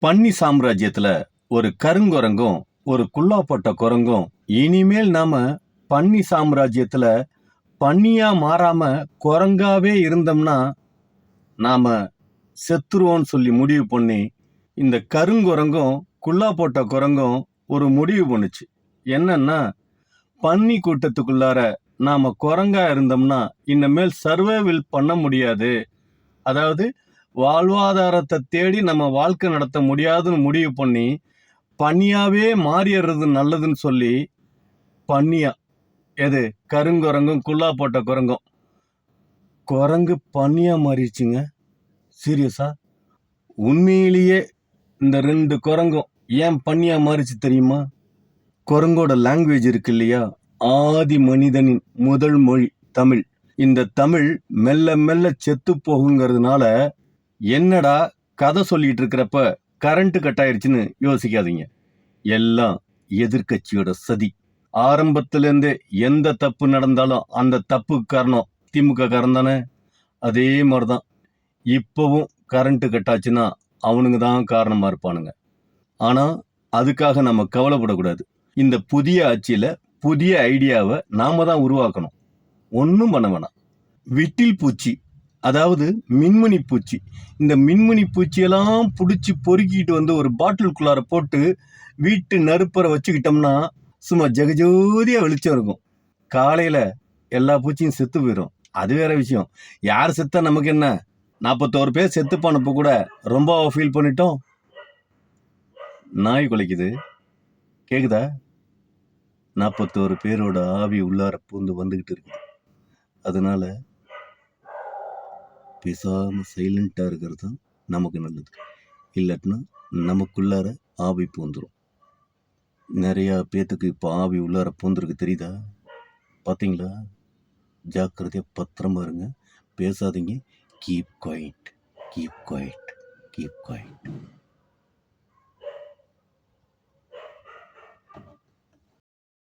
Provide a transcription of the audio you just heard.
பன்னி சாம்ராஜ்யத்துல ஒரு கருங்குரங்கும் ஒரு குல்லாப்பட்ட குரங்கும் இனிமேல் நாம பன்னி சாம்ராஜ்யத்துல பன்னியா மாறாம குரங்காவே இருந்தோம்னா நாம செத்துருவோம்னு சொல்லி முடிவு பண்ணி இந்த கருங்குரங்கும் குல்லா போட்ட குரங்கும் ஒரு முடிவு பண்ணுச்சு. என்னன்னா, பன்னி கூட்டத்துக்குள்ளார நாம குரங்கா இருந்தோம்னா இனிமேல் சர்வைவல் பண்ண முடியாது, அதாவது வாழ்வாதாரத்தை தேடி நம்ம வாழ்க்கை நடத்த முடியாதுன்னு முடிவு பண்ணி பன்னியாவே மாறிடுறது நல்லதுன்னு சொல்லி பன்னியா எது கருங்குரங்கும் குல்லா போட்ட குரங்கும் குரங்கு பன்னியா மாறிடுச்சுங்க. சீரியஸா உண்மையிலேயே இந்த ரெண்டு குரங்கும் ஏன் பன்னியா மாறிச்சு தெரியுமா? குரங்கோட லாங்குவேஜ் இருக்கு இல்லையா, ஆதி மனிதனின் முதல் மொழி தமிழ். இந்த தமிழ் மெல்ல மெல்ல செத்து போகுங்கிறதுனால என்னடா கதை சொல்லிட்டு இருக்கிறப்ப கரண்ட் கட் ஆயிடுச்சுன்னு யோசிக்காதீங்க. எல்லாம் எதிர்கட்சியோட சதி. ஆரம்பத்துல இருந்தே எந்த தப்பு நடந்தாலும் அந்த தப்புக்கு காரணம் திமுக காரன் தானே. அதே மாதிரிதான் இப்பவும் கரண்ட் கட் ஆச்சுன்னா அவனுங்க தான் காரணமா இருப்பானுங்க. ஆனா அதுக்காக நம்ம கவலைப்படக்கூடாது. இந்த புதிய ஆட்சியில புதிய ஐடியாவை நாம தான் உருவாக்கணும். ஒன்றும் பண்ண வேணாம். விட்டில் பூச்சி, அதாவது மின்மினி பூச்சி, இந்த மின்மினி பூச்சியெல்லாம் பிடிச்சி பொறுக்கிட்டு வந்து ஒரு பாட்டிலுக்குள்ளார போட்டு வீட்டு நடுப்பற வச்சுக்கிட்டோம்னா சும்மா ஜெகஜோதியா வெளிச்சம் இருக்கும். காலையில எல்லா பூச்சியும் செத்து போயிடும். அது வேற விஷயம். யார் செத்தா நமக்கு என்ன? 41 பேர் செத்து போனப்ப கூட ரொம்ப ஃபீல் பண்ணிட்டோம். நாய் குலைக்குது, கேக்குதா? 41 பேரோட ஆவி உள்ளார பூந்து வந்துகிட்டு இருக்குது. அதனால பேசாம சைலண்டா இருக்கிறது தான் நமக்கு நல்லது. இல்லாட்டினா நமக்குள்ளார ஆவி பூந்துரும். நிறைய பேத்துக்கு இப்போ ஆவி உள்ளார பூந்துருக்கு, தெரியுதா? பார்த்தீங்களா? ஜாக்கிரதையா பத்திரமா இருங்க. பேசாதீங்க. Keep quiet, keep quiet, keep quiet.